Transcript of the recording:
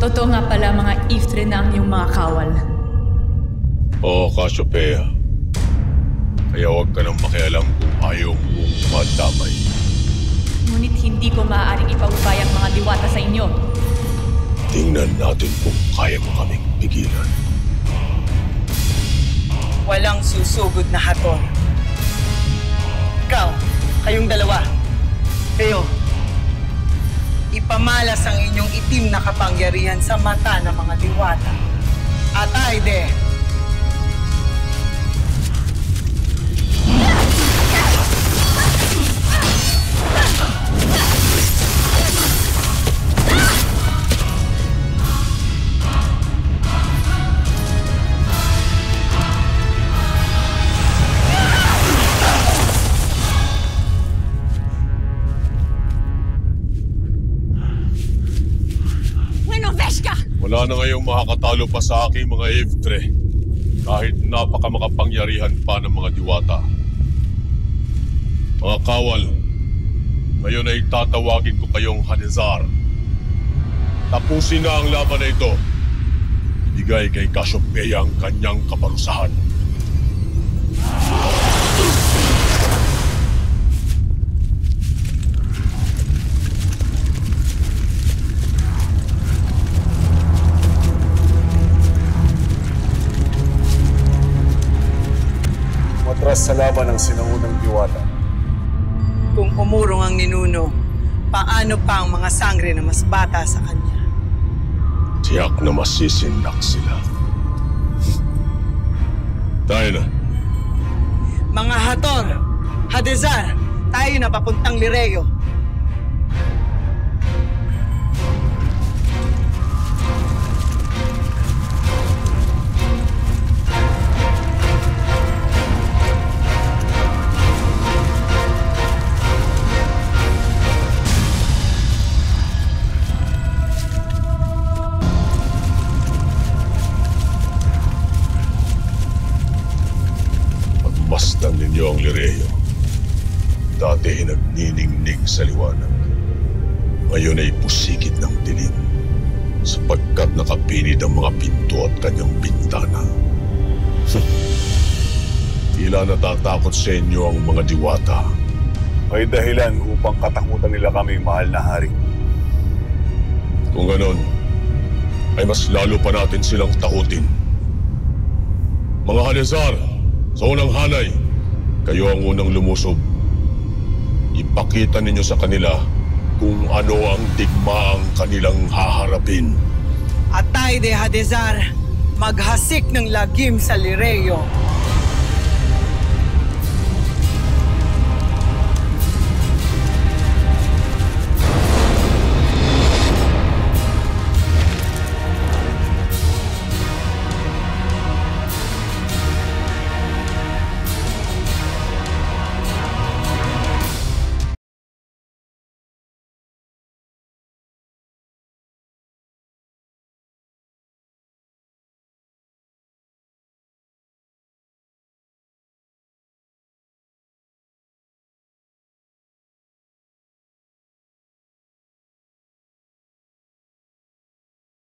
Totoo nga pala mga Iftre na ang iyong mga kawal. Oo, Cassiopeia. Kaya huwag ka nang makialam kung ayaw mong madamay. Ngunit hindi ko maaaring ipaubay ang mga diwata sa inyo. Tingnan natin kung kaya mo kaming pigilan. Walang susugod na Hathor. Ikaw, kayong dalawa. Kayo, ipamalas ang inyong itim na kapangyarihan sa mata ng mga diwata. At Aide, wala na ngayong makakatalo pa sa aking mga Iftre. Kahit napakamakapangyarihan pa ng mga diwata. Mga kawal, ngayon ay tatawagin ko kayong Hadezar. Tapusin na ang laban na ito. Ibigay kay Cassiopeia ang kanyang kaparusahan. Matras sa laban ng sinaunang diwata. kung umurong ang ninuno, paano pa ang mga sangre na mas bata sa kanya? Tiyak na masisinak sila. Tayo na. Mga Hathor, Hadezar, tayo na papuntang Lireo. Masdan ninyo ang Lireo. Dati nagniningning sa liwanag. Ngayon ay pusikit ng dilim, sapagkat nakapinid ang mga pinto at kanyang bintana. Tila natatakot sa inyo ang mga diwata. May dahilan upang katakutan nila kami, mahal na hari. Kung ganon, ay mas lalo pa natin silang takutin. Mga Hadezar, sa unang hanay, kayo ang unang lumusob. Ipakita ninyo sa kanila kung ano ang digmaang kanilang haharapin. At tayo de Hadezar, maghasik ng lagim sa Lireo.